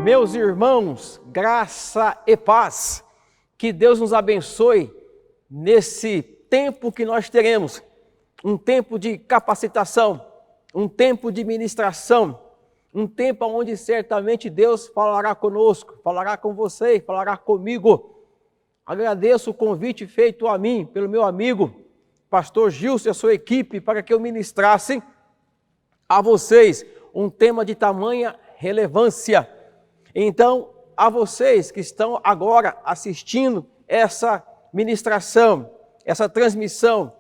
Meus irmãos, graça e paz, que Deus nos abençoe nesse tempo que nós teremos, um tempo de capacitação, um tempo de ministração, um tempo onde certamente Deus falará conosco, falará com você, falará comigo. Agradeço o convite feito a mim pelo meu amigo, pastor Gilson e a sua equipe, para que eu ministrasse a vocês um tema de tamanha relevância. Então, a vocês que estão agora assistindo essa ministração, essa transmissão,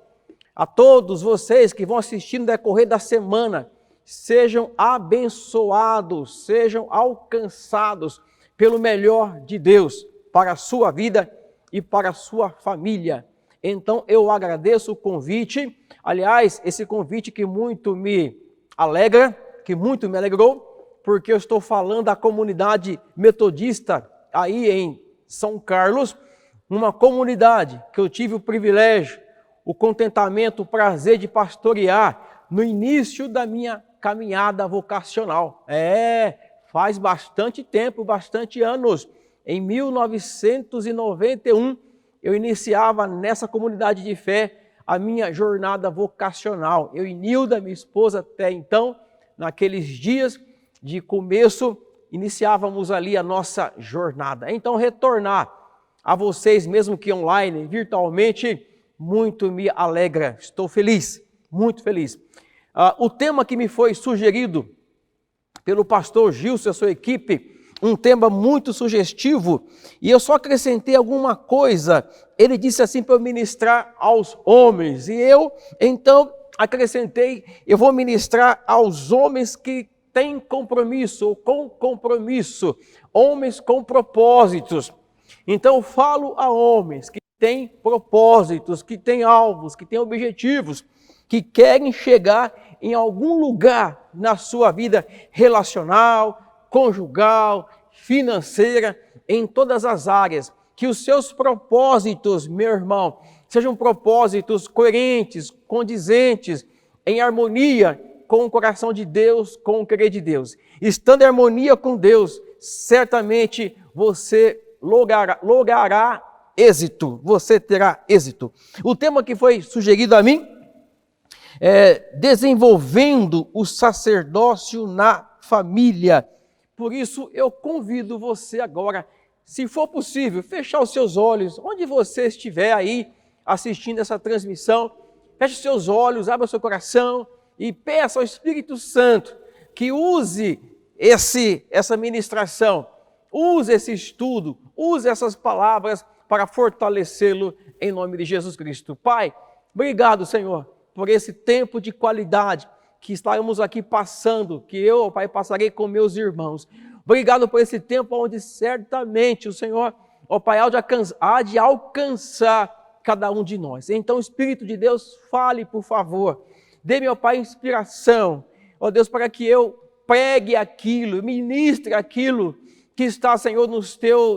a todos vocês que vão assistir no decorrer da semana, sejam abençoados, sejam alcançados pelo melhor de Deus para a sua vida e para a sua família. Então, eu agradeço o convite, aliás, esse convite que muito me alegra, que muito me alegrou, porque eu estou falando da comunidade metodista aí em São Carlos, uma comunidade que eu tive o privilégio, o contentamento, o prazer de pastorear no início da minha caminhada vocacional. Faz bastante tempo, bastante anos. Em 1991, eu iniciava nessa comunidade de fé a minha jornada vocacional. Eu e Nilda, minha esposa, até então, naqueles dias de começo, iniciávamos ali a nossa jornada. Então, retornar a vocês, mesmo que online, virtualmente, muito me alegra. Estou feliz, muito feliz. O tema que me foi sugerido pelo pastor Gilson e a sua equipe, um tema muito sugestivo, e eu só acrescentei alguma coisa. Ele disse assim para eu ministrar aos homens, e eu, então, acrescentei, eu vou ministrar aos homens que têm compromisso, ou com compromisso, homens com propósitos. Então, eu falo a homens que têm propósitos, que têm alvos, que têm objetivos, que querem chegar em algum lugar na sua vida relacional, conjugal, financeira, em todas as áreas. Que os seus propósitos, meu irmão, sejam propósitos coerentes, condizentes, em harmonia com o coração de Deus, com o querer de Deus. Estando em harmonia com Deus, certamente você logrará êxito, você terá êxito. O tema que foi sugerido a mim é desenvolvendo o sacerdócio na família. Por isso, eu convido você agora, se for possível, fechar os seus olhos, onde você estiver aí assistindo essa transmissão, feche os seus olhos, abra o seu coração e peça ao Espírito Santo que use essa ministração, use esse estudo, use essas palavras para fortalecê-lo em nome de Jesus Cristo. Pai, obrigado, Senhor, por esse tempo de qualidade que estamos aqui passando, que eu, Pai, passarei com meus irmãos. Obrigado por esse tempo onde certamente o Senhor, ó Pai, há de alcançar cada um de nós. Então, Espírito de Deus, fale, por favor. Dê-me, ó Pai, inspiração, ó Deus, para que eu pregue aquilo, ministre aquilo que está, Senhor,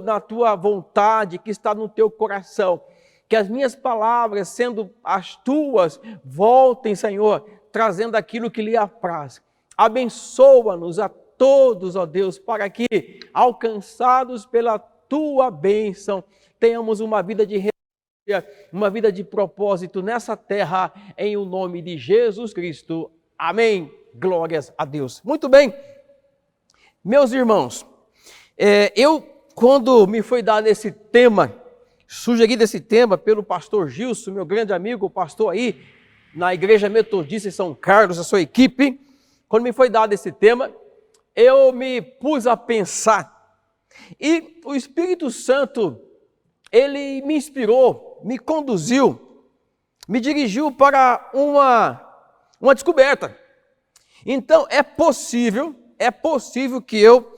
na tua vontade, que está no teu coração. Que as minhas palavras, sendo as tuas, voltem, Senhor, trazendo aquilo que lhe apraz. Abençoa-nos a todos, ó Deus, para que, alcançados pela tua bênção, tenhamos uma vida de uma vida de propósito nessa terra, em o nome de Jesus Cristo. Amém. Glórias a Deus. Muito bem, meus irmãos, quando me foi dado esse tema, sugerido esse tema pelo pastor Gilson, meu grande amigo, pastor aí, na Igreja Metodista em São Carlos, a sua equipe, quando me foi dado esse tema, eu me pus a pensar, e o Espírito Santo, ele me inspirou, me conduziu, me dirigiu para uma descoberta. Então, é possível que eu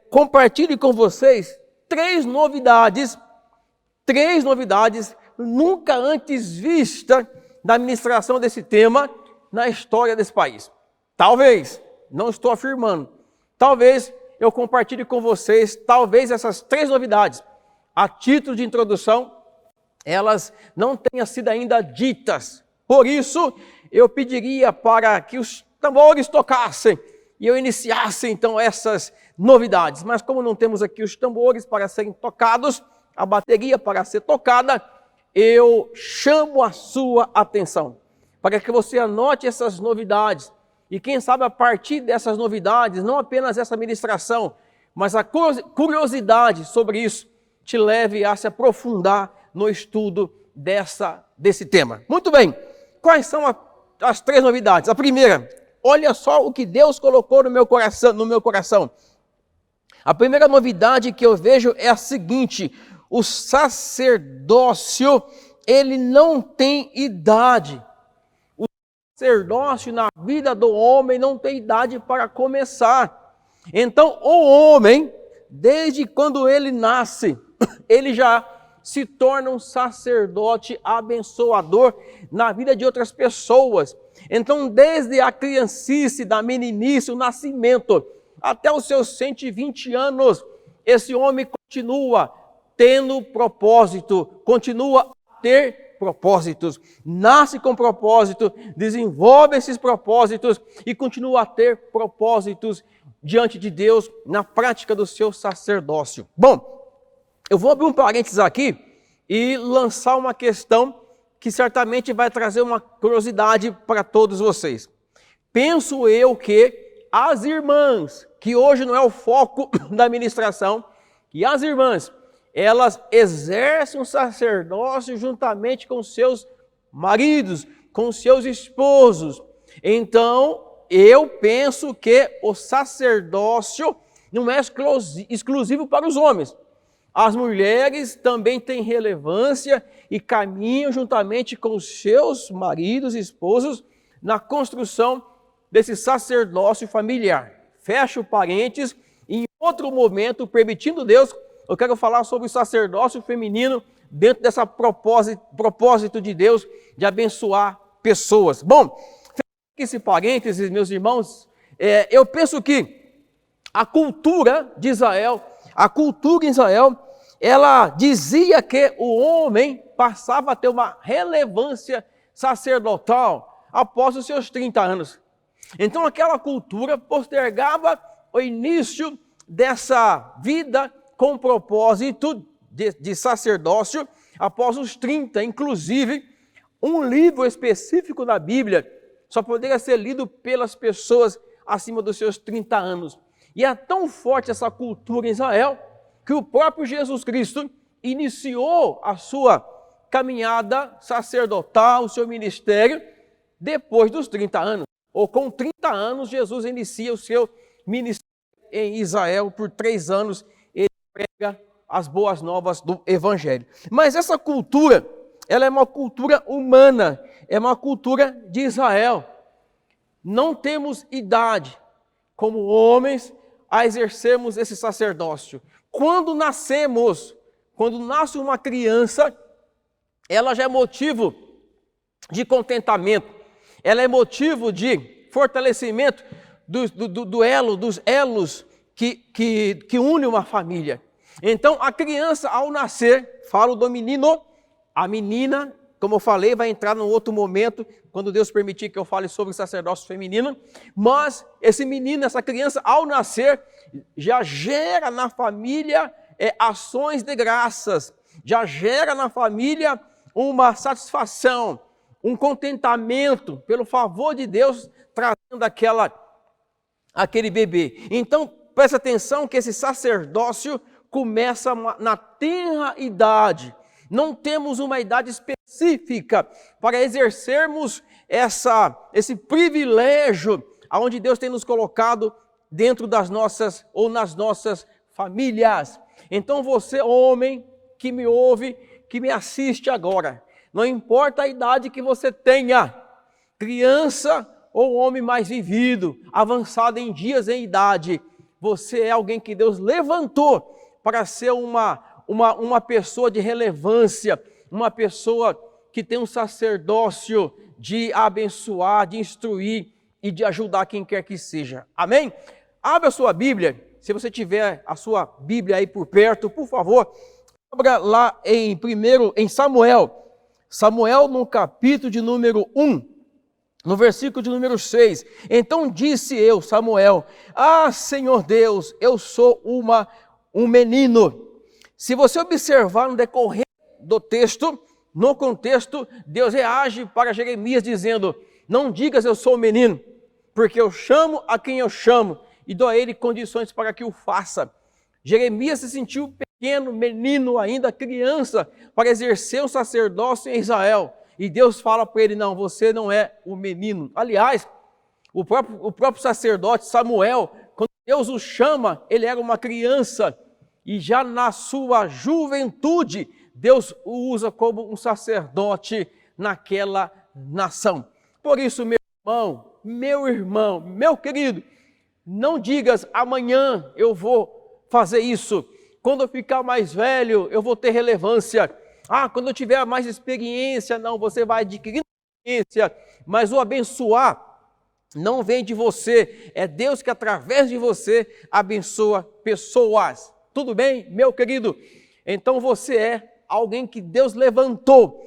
compartilhe com vocês três novidades nunca antes vistas da ministração desse tema na história desse país. Talvez, não estou afirmando, talvez eu compartilhe com vocês, talvez essas três novidades, a título de introdução, elas não tenham sido ainda ditas. Por isso, eu pediria para que os tambores tocassem e eu iniciasse então essas novidades. Mas como não temos aqui os tambores para serem tocados, a bateria para ser tocada, eu chamo a sua atenção para que você anote essas novidades. E quem sabe a partir dessas novidades, não apenas essa ministração, mas a curiosidade sobre isso te leve a se aprofundar no estudo desse tema. Muito bem, quais são as 3 novidades? A primeira, olha só o que Deus colocou no meu coração. A primeira novidade que eu vejo é a seguinte: o sacerdócio, ele não tem idade. O sacerdócio na vida do homem não tem idade para começar. Então, o homem, desde quando ele nasce, ele já se torna um sacerdote abençoador na vida de outras pessoas. Então, desde a criancice, da meninice, o nascimento, até os seus 120 anos, esse homem continua tendo propósito, continua a ter propósitos, nasce com propósito, desenvolve esses propósitos e continua a ter propósitos diante de Deus na prática do seu sacerdócio. Bom, eu vou abrir um parênteses aqui e lançar uma questão que certamente vai trazer uma curiosidade para todos vocês. Penso eu que as irmãs, que hoje não é o foco da ministração, que as irmãs, elas exercem um sacerdócio juntamente com seus maridos, com seus esposos. Então, eu penso que o sacerdócio não é exclusivo para os homens. As mulheres também têm relevância e caminham juntamente com os seus maridos e esposos na construção desse sacerdócio familiar. Fecho parênteses, em outro momento, permitindo Deus, eu quero falar sobre o sacerdócio feminino dentro desse propósito de Deus de abençoar pessoas. Bom, esse parênteses, meus irmãos, eu penso que a cultura em Israel, ela dizia que o homem passava a ter uma relevância sacerdotal após os seus 30 anos. Então aquela cultura postergava o início dessa vida com propósito de sacerdócio após os 30. Inclusive, um livro específico da Bíblia só poderia ser lido pelas pessoas acima dos seus 30 anos. E é tão forte essa cultura em Israel que o próprio Jesus Cristo iniciou a sua caminhada sacerdotal, o seu ministério, depois dos 30 anos. Ou com 30 anos, Jesus inicia o seu ministério em Israel. Por 3 anos, ele prega as boas novas do Evangelho. Mas essa cultura, ela é uma cultura humana, é uma cultura de Israel. Não temos idade como homens a exercermos esse sacerdócio. Quando nasce uma criança, ela já é motivo de contentamento, ela é motivo de fortalecimento dos elos que unem uma família. Então, a criança, ao nascer, falo do menino, a menina, como eu falei, vai entrar num outro momento, quando Deus permitir que eu fale sobre o sacerdócio feminino, mas esse menino, essa criança, ao nascer, já gera na família ações de graças, já gera na família uma satisfação, um contentamento pelo favor de Deus trazendo aquele bebê. Então, presta atenção que esse sacerdócio começa na tenra idade. Não temos uma idade específica para exercermos esse privilégio aonde Deus tem nos colocado dentro das nossas ou nas nossas famílias. Então você, homem, que me ouve, que me assiste agora, não importa a idade que você tenha, criança ou homem mais vivido, avançado em dias em idade, você é alguém que Deus levantou para ser uma pessoa de relevância, uma pessoa que tem um sacerdócio de abençoar, de instruir e de ajudar quem quer que seja. Amém? Abra a sua Bíblia, se você tiver a sua Bíblia aí por perto, por favor, abra lá em Samuel. Samuel no capítulo de número 1. no versículo de número 6, então disse eu, Samuel, Senhor Deus, eu sou um menino. Se você observar no decorrer do texto, no contexto, Deus reage para Jeremias dizendo, não digas eu sou um menino, porque eu chamo a quem eu chamo e dou a ele condições para que o faça. Jeremias se sentiu pequeno, menino ainda, criança, para exercer um sacerdócio em Israel. E Deus fala para ele, não, você não é o menino. Aliás, o próprio sacerdote Samuel, quando Deus o chama, ele era uma criança. E já na sua juventude, Deus o usa como um sacerdote naquela nação. Por isso, meu irmão, meu querido, não digas amanhã eu vou fazer isso. Quando eu ficar mais velho, eu vou ter relevância. Quando eu tiver mais experiência, não, você vai adquirir experiência, mas o abençoar não vem de você, é Deus que através de você abençoa pessoas. Tudo bem, meu querido? Então você é alguém que Deus levantou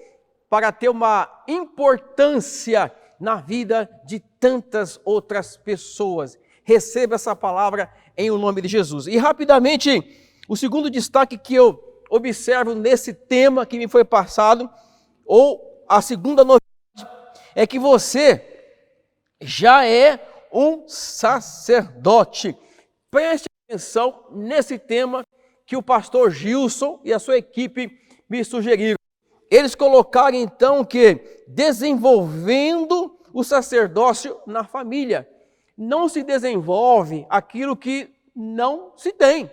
para ter uma importância na vida de tantas outras pessoas. Receba essa palavra em o nome de Jesus. E rapidamente, o segundo destaque que eu observo nesse tema que me foi passado, ou a segunda novidade, é que você já é um sacerdote. Preste atenção nesse tema que o pastor Gilson e a sua equipe me sugeriram. Eles colocaram então que desenvolvendo o sacerdócio na família. Não se desenvolve aquilo que não se tem.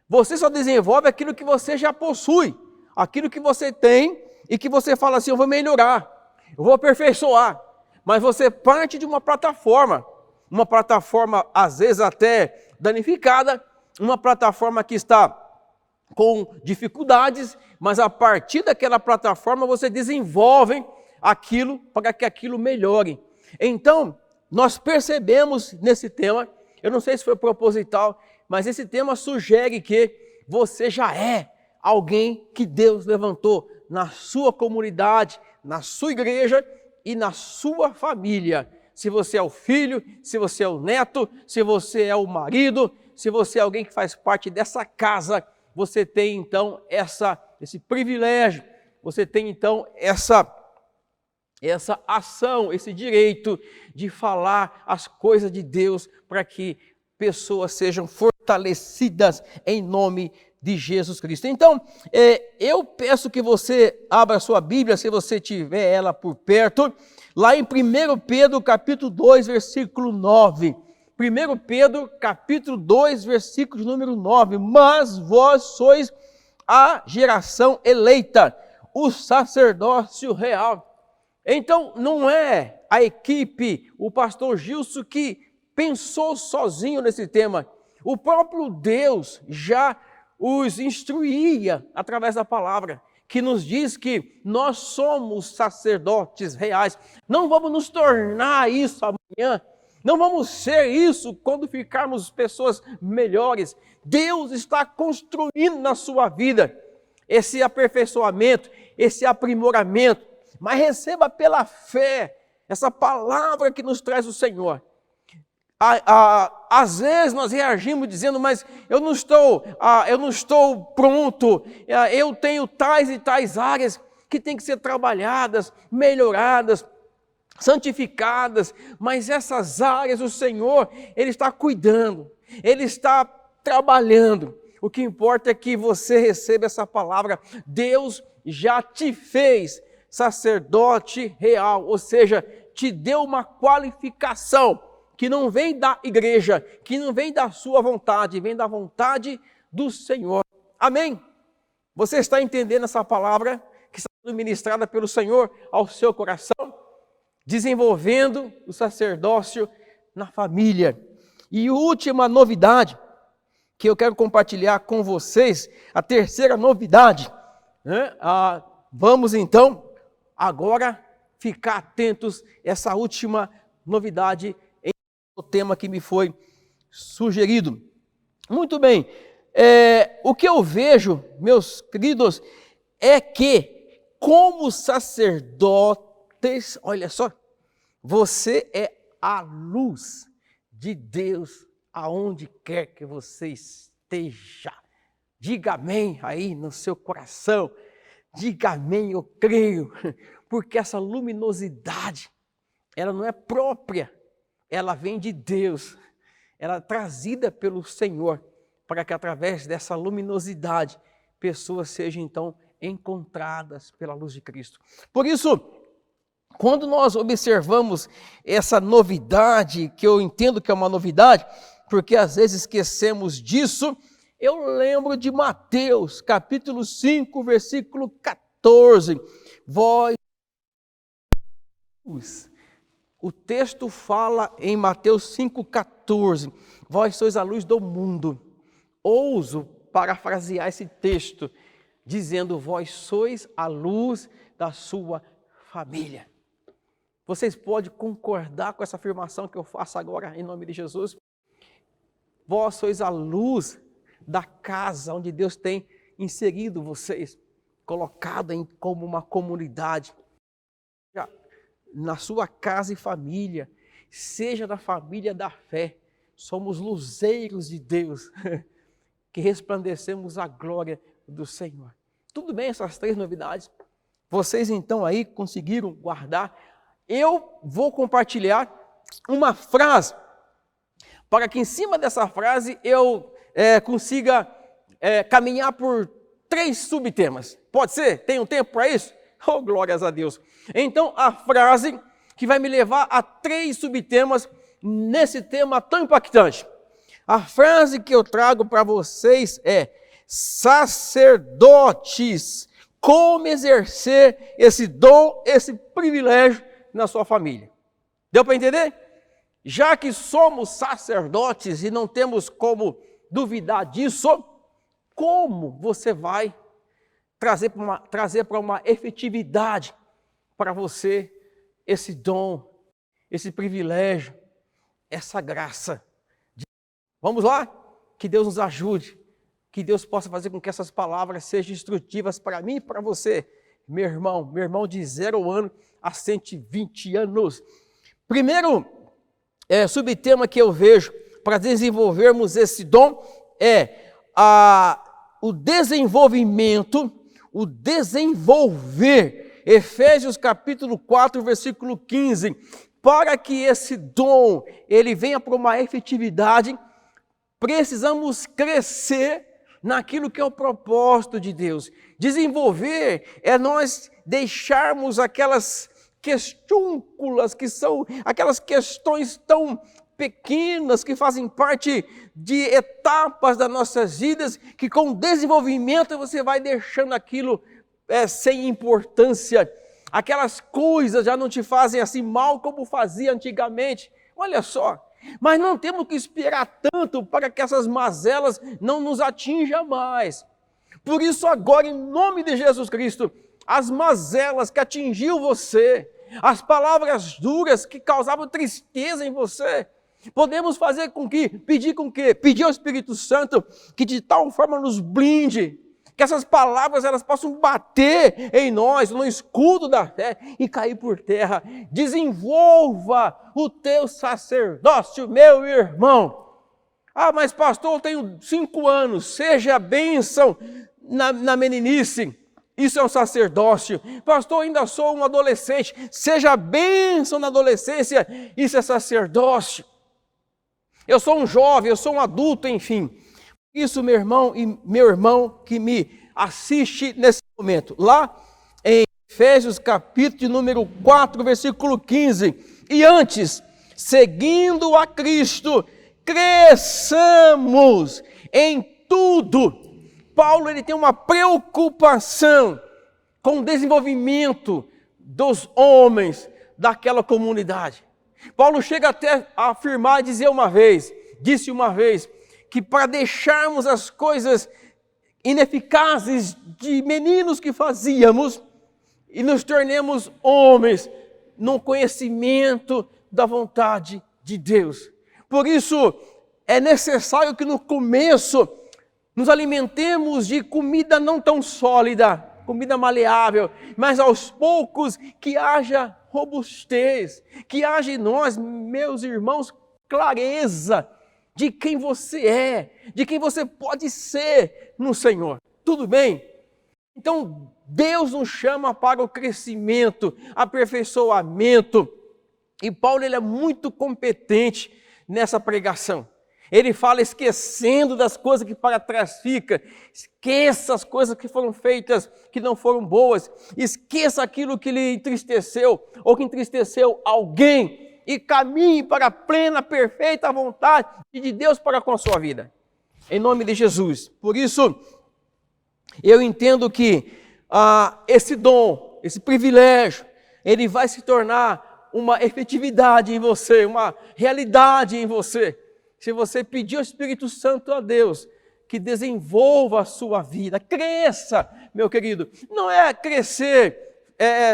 Você só desenvolve aquilo que você já possui, aquilo que você tem e que você fala assim, eu vou melhorar, eu vou aperfeiçoar. Mas você parte de uma plataforma às vezes até danificada, uma plataforma que está com dificuldades, mas a partir daquela plataforma você desenvolve aquilo para que aquilo melhore. Então, nós percebemos nesse tema, eu não sei se foi proposital, mas esse tema sugere que você já é alguém que Deus levantou na sua comunidade, na sua igreja e na sua família. Se você é o filho, se você é o neto, se você é o marido, se você é alguém que faz parte dessa casa, você tem então esse privilégio, você tem então essa ação, esse direito de falar as coisas de Deus para que pessoas sejam fortalecidas em nome de Jesus Cristo. Então, eu peço que você abra a sua Bíblia, se você tiver ela por perto, lá em 1 Pedro capítulo 2, versículo 9. 1 Pedro capítulo 2, versículo número 9. Mas vós sois a geração eleita, o sacerdócio real. Então, não é a equipe, o pastor Gilson, que pensou sozinho nesse tema. O próprio Deus já os instruía através da palavra, que nos diz que nós somos sacerdotes reais. Não vamos nos tornar isso amanhã, não vamos ser isso quando ficarmos pessoas melhores. Deus está construindo na sua vida esse aperfeiçoamento, esse aprimoramento, mas receba pela fé essa palavra que nos traz o Senhor. Às vezes nós reagimos dizendo, mas eu não estou pronto, eu tenho tais e tais áreas que têm que ser trabalhadas, melhoradas, santificadas, mas essas áreas o Senhor, Ele está cuidando, Ele está trabalhando. O que importa é que você receba essa palavra. Deus já te fez sacerdote real, ou seja, te deu uma qualificação que não vem da igreja, que não vem da sua vontade, vem da vontade do Senhor. Amém? Você está entendendo essa palavra que está sendo ministrada pelo Senhor ao seu coração? Desenvolvendo o sacerdócio na família. E a última novidade que eu quero compartilhar com vocês, a terceira novidade, né? Vamos então agora ficar atentos a essa última novidade o tema que me foi sugerido. Muito bem, o que eu vejo, meus queridos, é que como sacerdotes, olha só, Você é a luz de Deus aonde quer que você esteja. Diga amém aí no seu coração. Diga amém, eu creio. Porque essa luminosidade, ela não é própria. Ela vem de Deus. Ela é trazida pelo Senhor. Para que através dessa luminosidade, pessoas sejam então encontradas pela luz de Cristo. Por isso, quando nós observamos essa novidade, que eu entendo que é uma novidade, porque às vezes esquecemos disso, eu lembro de Mateus, capítulo 5, versículo 14. O texto fala em Mateus 5,14, vós sois a luz do mundo. Ouso parafrasear esse texto, dizendo, vós sois a luz da sua família. Vocês podem concordar com essa afirmação que eu faço agora em nome de Jesus? Vós sois a luz da casa onde Deus tem inserido vocês, colocado como uma comunidade. Na sua casa e família, seja da família da fé, somos luzeiros de Deus, que resplandecemos a glória do Senhor. Tudo bem essas três novidades? Vocês então aí conseguiram guardar? Eu vou compartilhar uma frase, para que em cima dessa frase eu consiga caminhar por 3 subtemas. Pode ser? Tem um tempo para isso? Oh, glórias a Deus. Então, a frase que vai me levar a 3 subtemas nesse tema tão impactante. A frase que eu trago para vocês é: sacerdotes, como exercer esse dom, esse privilégio na sua família. Deu para entender? Já que somos sacerdotes e não temos como duvidar disso, como você vai trazer para uma efetividade para você esse dom, esse privilégio, essa graça? Vamos lá? Que Deus nos ajude, que Deus possa fazer com que essas palavras sejam instrutivas para mim e para você, meu irmão de 0 ano a 120 anos. Primeiro subtema que eu vejo para desenvolvermos esse dom é o desenvolvimento, o desenvolver. Efésios capítulo 4, versículo 15. Para que esse dom ele venha para uma efetividade, precisamos crescer naquilo que é o propósito de Deus. Desenvolver é nós deixarmos aquelas questúnculas, que são aquelas questões tão pequenas, que fazem parte de etapas das nossas vidas, que com o desenvolvimento você vai deixando aquilo sem importância. Aquelas coisas já não te fazem assim mal como fazia antigamente. Olha só, mas não temos que esperar tanto para que essas mazelas não nos atinjam mais. Por isso agora, em nome de Jesus Cristo, as mazelas que atingiu você, as palavras duras que causavam tristeza em você, podemos fazer com que, pedir ao Espírito Santo que de tal forma nos blinde, que essas palavras elas possam bater em nós, no escudo da fé e cair por terra. Desenvolva o teu sacerdócio, meu irmão. Ah, mas pastor, eu tenho 5 anos, seja a bênção na meninice. Isso é um sacerdócio. Pastor, ainda sou um adolescente, seja a bênção na adolescência. Isso é sacerdócio. Eu sou um jovem, eu sou um adulto, enfim. Isso, meu irmão e meu irmão que me assiste nesse momento. Lá em Efésios capítulo de número 4, versículo 15. E antes, seguindo a Cristo, cresçamos em tudo. Paulo ele tem uma preocupação com o desenvolvimento dos homens daquela comunidade. Paulo chega até a afirmar e disse uma vez, que para deixarmos as coisas ineficazes de meninos que fazíamos e nos tornemos homens no conhecimento da vontade de Deus. Por isso é necessário que no começo nos alimentemos de comida não tão sólida, comida maleável, mas aos poucos que haja robustez, que haja em nós, meus irmãos, clareza de quem você é, de quem você pode ser no Senhor. Tudo bem? Então, Deus nos chama para o crescimento, aperfeiçoamento. E Paulo ele é muito competente nessa pregação. Ele fala esquecendo das coisas que para trás ficam. Esqueça as coisas que foram feitas, que não foram boas. Esqueça aquilo que lhe entristeceu ou que entristeceu alguém. E caminhe para a plena, perfeita vontade de Deus para com a sua vida. Em nome de Jesus. Por isso, eu entendo que esse dom, esse privilégio, ele vai se tornar uma efetividade em você, uma realidade em você. Se você pedir ao Espírito Santo a Deus que desenvolva a sua vida, cresça, meu querido. Não é crescer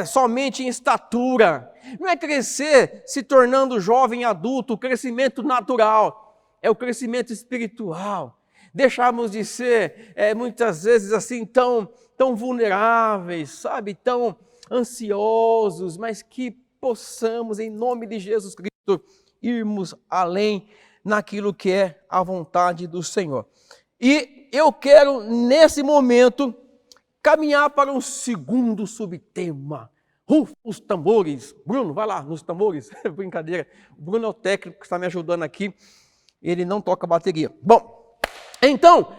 somente em estatura, não é crescer se tornando jovem adulto, o crescimento natural, é o crescimento espiritual. Deixarmos de ser, muitas vezes, assim, tão vulneráveis, sabe, tão ansiosos, mas que possamos, em nome de Jesus Cristo, irmos além naquilo que é a vontade do Senhor. E eu quero, nesse momento, caminhar para um segundo subtema. Rufa os tambores. Bruno, vai lá nos tambores. Brincadeira. O Bruno é o técnico que está me ajudando aqui. Ele não toca bateria. Bom, então,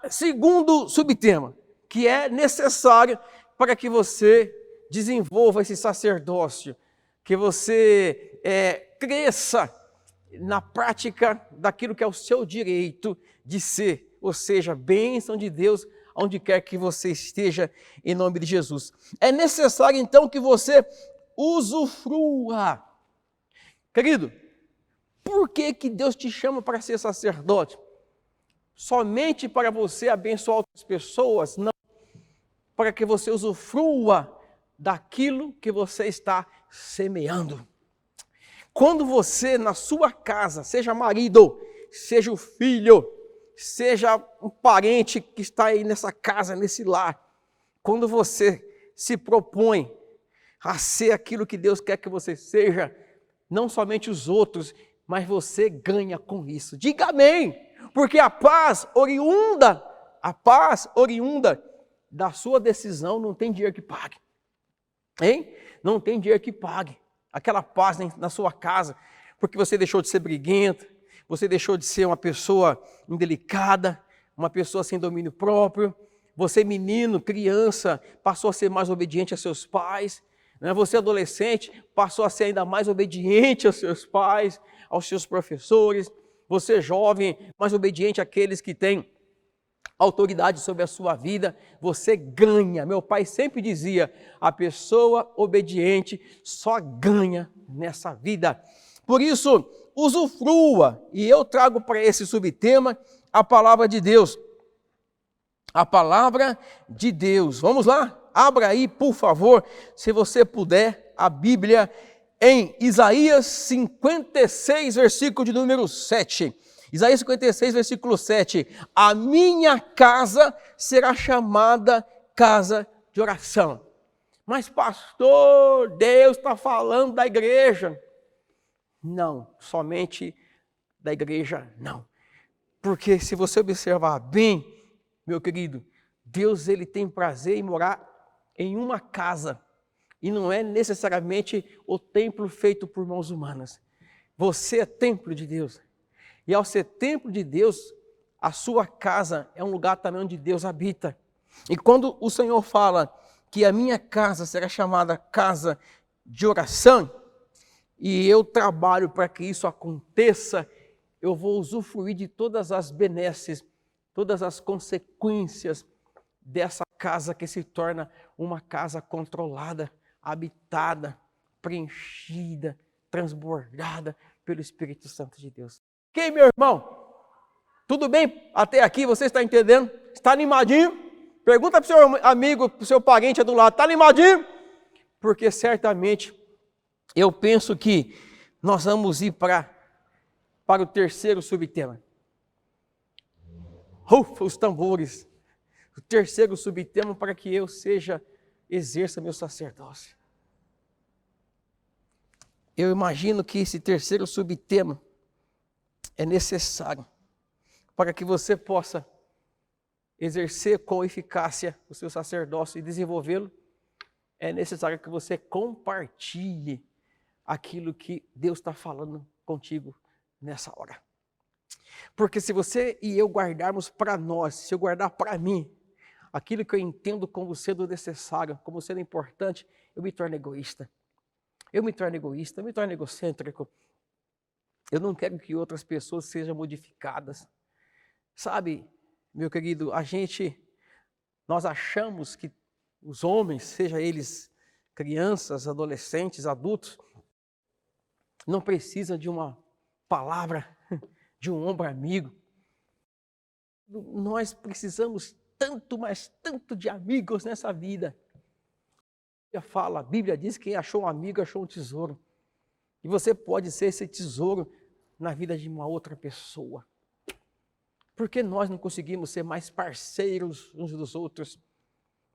segundo subtema, que é necessário para que você desenvolva esse sacerdócio, que você cresça na prática daquilo que é o seu direito de ser, ou seja, bênção de Deus onde quer que você esteja, em nome de Jesus. É necessário então que você usufrua. Querido, por que Deus te chama para ser sacerdote? Somente para você abençoar outras pessoas? Não. Para que você usufrua daquilo que você está semeando. Quando você, na sua casa, seja marido, seja o filho, seja um parente que está aí nessa casa, nesse lar, quando você se propõe a ser aquilo que Deus quer que você seja, não somente os outros, mas você ganha com isso. Diga amém, porque a paz oriunda da sua decisão não tem dinheiro que pague. Hein? Não tem dinheiro que pague. Aquela paz na sua casa, porque você deixou de ser briguento, você deixou de ser uma pessoa indelicada, uma pessoa sem domínio próprio, você menino, criança, passou a ser mais obediente a seus pais, né? Você adolescente, passou a ser ainda mais obediente aos seus pais, aos seus professores, você jovem, mais obediente àqueles que têm autoridade sobre a sua vida, você ganha. Meu pai sempre dizia, a pessoa obediente só ganha nessa vida. Por isso, usufrua. E eu trago para esse subtema a palavra de Deus. A palavra de Deus. Vamos lá? Abra aí, por favor, se você puder, a Bíblia em Isaías 56, versículo de número 7. Isaías 56, versículo 7, a minha casa será chamada casa de oração. Mas pastor, Deus está falando da igreja. Não, somente da igreja não. Porque se você observar bem, meu querido, Deus ele tem prazer em morar em uma casa. E não é necessariamente o templo feito por mãos humanas. Você é templo de Deus. E ao ser templo de Deus, a sua casa é um lugar também onde Deus habita. E quando o Senhor fala que a minha casa será chamada casa de oração, e eu trabalho para que isso aconteça, eu vou usufruir de todas as benesses, todas as consequências dessa casa que se torna uma casa controlada, habitada, preenchida, transbordada pelo Espírito Santo de Deus. Ok, meu irmão? Tudo bem até aqui? Você está entendendo? Está animadinho? Pergunta para o seu amigo, para o seu parente do lado, está animadinho? Porque certamente eu penso que nós vamos ir para o terceiro subtema. Rufa os tambores. O terceiro subtema para que eu exerça meu sacerdócio. eu imagino que esse terceiro subtema é necessário para que você possa exercer com eficácia o seu sacerdócio e desenvolvê-lo. É necessário que você compartilhe aquilo que Deus está falando contigo nessa hora. Porque se você e eu guardarmos para nós, se eu guardar para mim, aquilo que eu entendo como sendo necessário, como sendo importante, eu me torno egoísta. Eu me torno egocêntrico. Eu não quero que outras pessoas sejam modificadas. Sabe, meu querido, nós achamos que os homens, seja eles crianças, adolescentes, adultos, não precisam de uma palavra, de um ombro amigo. Nós precisamos tanto, mas tanto de amigos nessa vida. A Bíblia diz que quem achou um amigo achou um tesouro. E você pode ser esse tesouro na vida de uma outra pessoa. Por que nós não conseguimos ser mais parceiros uns dos outros?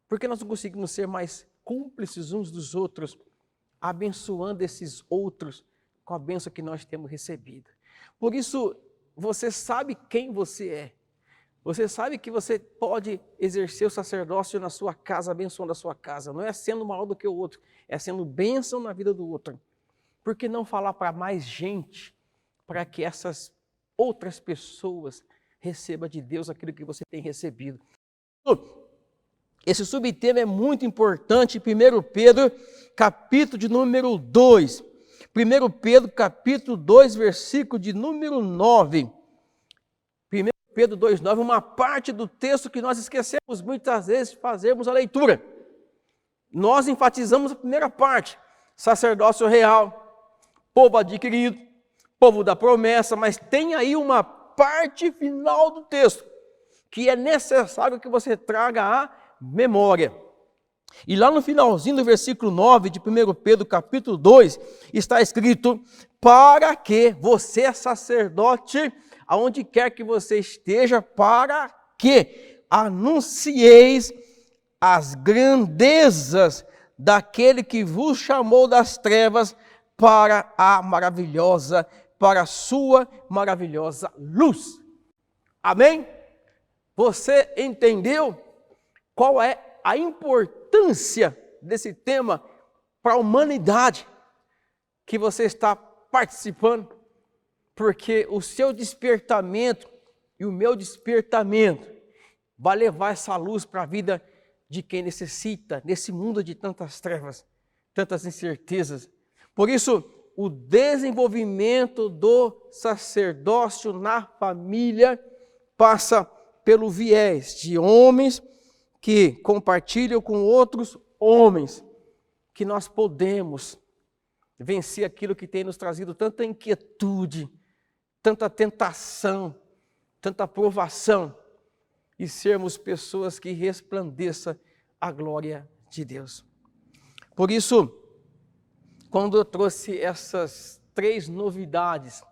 Por que nós não conseguimos ser mais cúmplices uns dos outros, abençoando esses outros com a bênção que nós temos recebido? Por isso, você sabe quem você é. Você sabe que você pode exercer o sacerdócio na sua casa, abençoando a sua casa. Não é sendo maior do que o outro, é sendo bênção na vida do outro. Por que não falar para mais gente, para que essas outras pessoas recebam de Deus aquilo que você tem recebido? Esse subtema é muito importante, 1 Pedro, capítulo de número 2. 1 Pedro, capítulo 2, versículo de número 9. 1 Pedro 2,9, uma parte do texto que nós esquecemos muitas vezes de fazermos a leitura. Nós enfatizamos a primeira parte, sacerdócio real, povo adquirido, povo da promessa, mas tem aí uma parte final do texto que é necessário que você traga à memória. E lá no finalzinho do versículo 9 de 1 Pedro capítulo 2, está escrito, para que você é sacerdote, aonde quer que você esteja, para que anuncieis as grandezas daquele que vos chamou das trevas para a sua maravilhosa luz. Amém? Você entendeu qual é a importância desse tema para a humanidade que você está participando? Porque o seu despertamento e o meu despertamento vai levar essa luz para a vida de quem necessita, nesse mundo de tantas trevas, tantas incertezas. Por isso, o desenvolvimento do sacerdócio na família passa pelo viés de homens que compartilham com outros homens, que nós podemos vencer aquilo que tem nos trazido tanta inquietude, tanta tentação, tanta provação, e sermos pessoas que resplandeçam a glória de Deus. Por isso, quando eu trouxe essas 3 novidades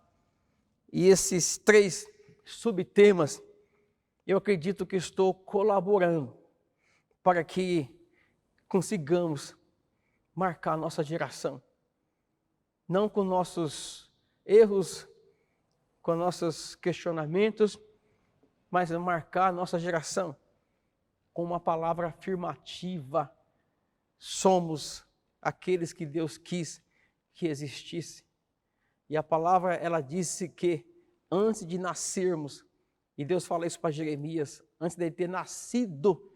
e esses 3 subtemas, eu acredito que estou colaborando para que consigamos marcar a nossa geração. Não com nossos erros, com nossos questionamentos, mas marcar a nossa geração com uma palavra afirmativa. Somos aqueles que Deus quis que existisse. E a palavra, ela disse que antes de nascermos, e Deus fala isso para Jeremias, antes de ele ter nascido,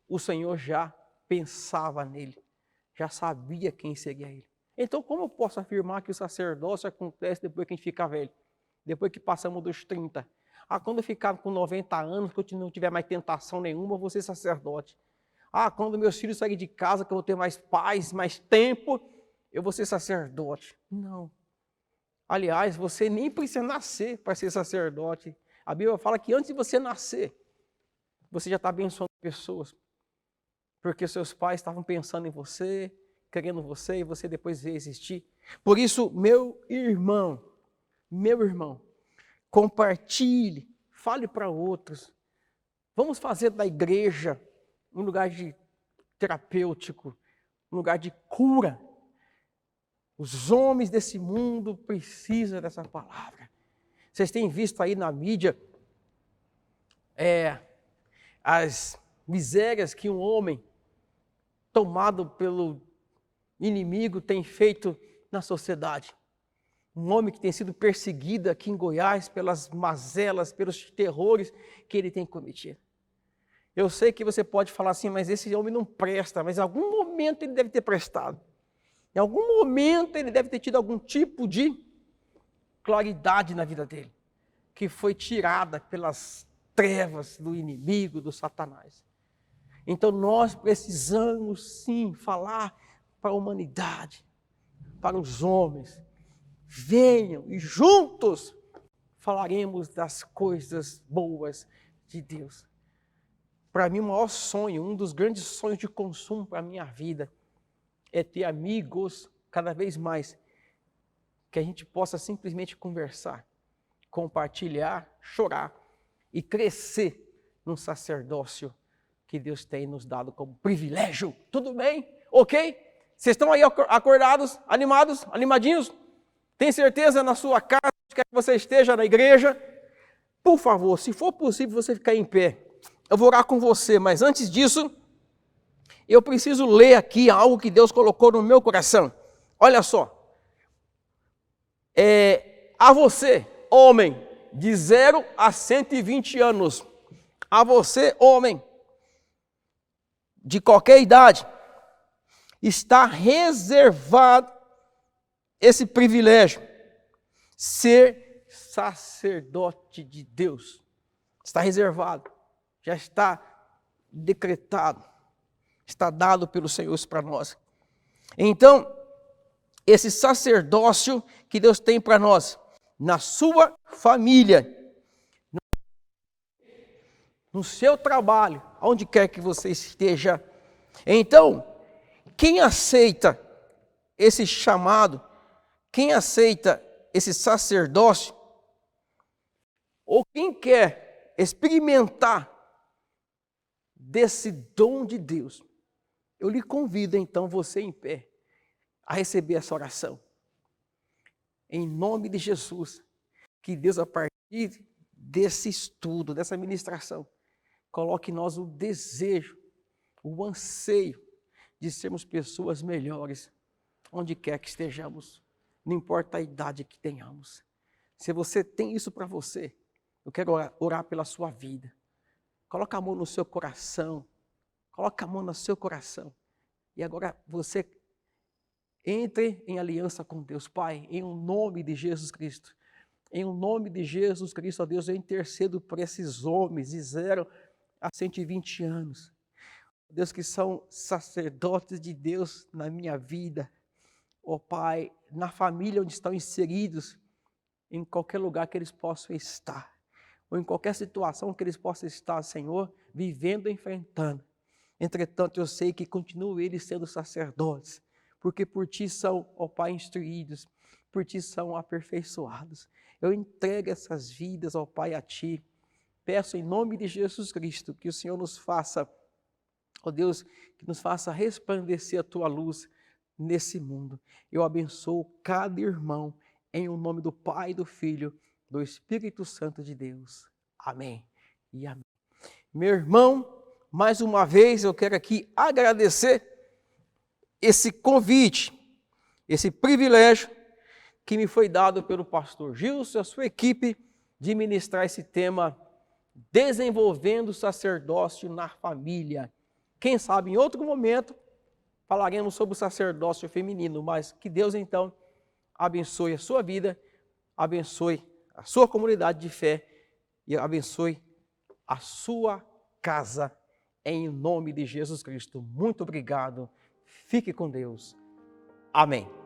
o Senhor já pensava nele, já sabia quem seria ele. Então, como eu posso afirmar que o sacerdócio acontece depois que a gente fica velho? Depois que passamos dos 30? Quando eu ficar com 90 anos, que eu não tiver mais tentação nenhuma, eu vou ser sacerdote. Quando meus filhos saírem de casa, que eu vou ter mais paz, mais tempo, eu vou ser sacerdote. Não. Aliás, você nem precisa nascer para ser sacerdote. A Bíblia fala que antes de você nascer, você já está abençoando pessoas. Porque seus pais estavam pensando em você, querendo você, e você depois veio existir. Por isso, meu irmão, compartilhe, fale para outros. Vamos fazer da igreja um lugar de terapêutico, um lugar de cura. Os homens desse mundo precisam dessa palavra. Vocês têm visto aí na mídia as misérias que um homem tomado pelo inimigo tem feito na sociedade. Um homem que tem sido perseguido aqui em Goiás pelas mazelas, pelos terrores que ele tem cometido. Eu sei que você pode falar assim, mas esse homem não presta, mas em algum momento ele deve ter prestado. Em algum momento ele deve ter tido algum tipo de claridade na vida dele, que foi tirada pelas trevas do inimigo, do Satanás. Então nós precisamos sim falar para a humanidade, para os homens. Venham e juntos falaremos das coisas boas de Deus. Para mim, o maior sonho, um dos grandes sonhos de consumo para a minha vida é ter amigos cada vez mais, que a gente possa simplesmente conversar, compartilhar, chorar e crescer num sacerdócio que Deus tem nos dado como privilégio. Tudo bem? Ok? Vocês estão aí acordados, animados, animadinhos? Tem certeza na sua casa, onde quer que você esteja, na igreja? Por favor, se for possível você ficar em pé, eu vou orar com você, mas antes disso, eu preciso ler aqui algo que Deus colocou no meu coração. Olha só. A você, homem, de 0 a 120 anos. A você, homem, de qualquer idade, está reservado esse privilégio, ser sacerdote de Deus. Está reservado, já está decretado, está dado pelo Senhor para nós. Então, esse sacerdócio que Deus tem para nós, na sua família, no seu trabalho, onde quer que você esteja. Então, quem aceita esse chamado, quem aceita esse sacerdócio, ou quem quer experimentar desse dom de Deus, eu lhe convido então, você em pé, a receber essa oração. Em nome de Jesus, que Deus, a partir desse estudo, dessa ministração, coloque em nós o desejo, o anseio de sermos pessoas melhores, onde quer que estejamos, não importa a idade que tenhamos. Se você tem isso para você, eu quero orar pela sua vida. Coloca a mão no seu coração, coloca a mão no seu coração, e agora você entre em aliança com Deus. Pai, em nome de Jesus Cristo, em nome de Jesus Cristo, ó Deus, eu intercedo por esses homens de 0 a 120 anos, Deus, que são sacerdotes de Deus na minha vida, ó Pai, na família onde estão inseridos, em qualquer lugar que eles possam estar, ou em qualquer situação que eles possam estar, Senhor, vivendo, enfrentando. Entretanto, eu sei que continuam eles sendo sacerdotes, porque por Ti são, ó Pai, instruídos, por Ti são aperfeiçoados. Eu entrego essas vidas, ó Pai, a Ti. Peço em nome de Jesus Cristo que o Senhor nos faça, ó Deus, que nos faça resplandecer a Tua luz nesse mundo. Eu abençoo cada irmão em o nome do Pai, do Filho, do Espírito Santo de Deus. Amém e amém. Meu irmão, mais uma vez eu quero aqui agradecer esse convite, esse privilégio que me foi dado pelo pastor Gilson e a sua equipe de ministrar esse tema, desenvolvendo o sacerdócio na família. Quem sabe em outro momento falaremos sobre o sacerdócio feminino, mas que Deus então abençoe a sua vida, abençoe a sua comunidade de fé e abençoe a sua casa, em nome de Jesus Cristo. Muito obrigado. Fique com Deus. Amém.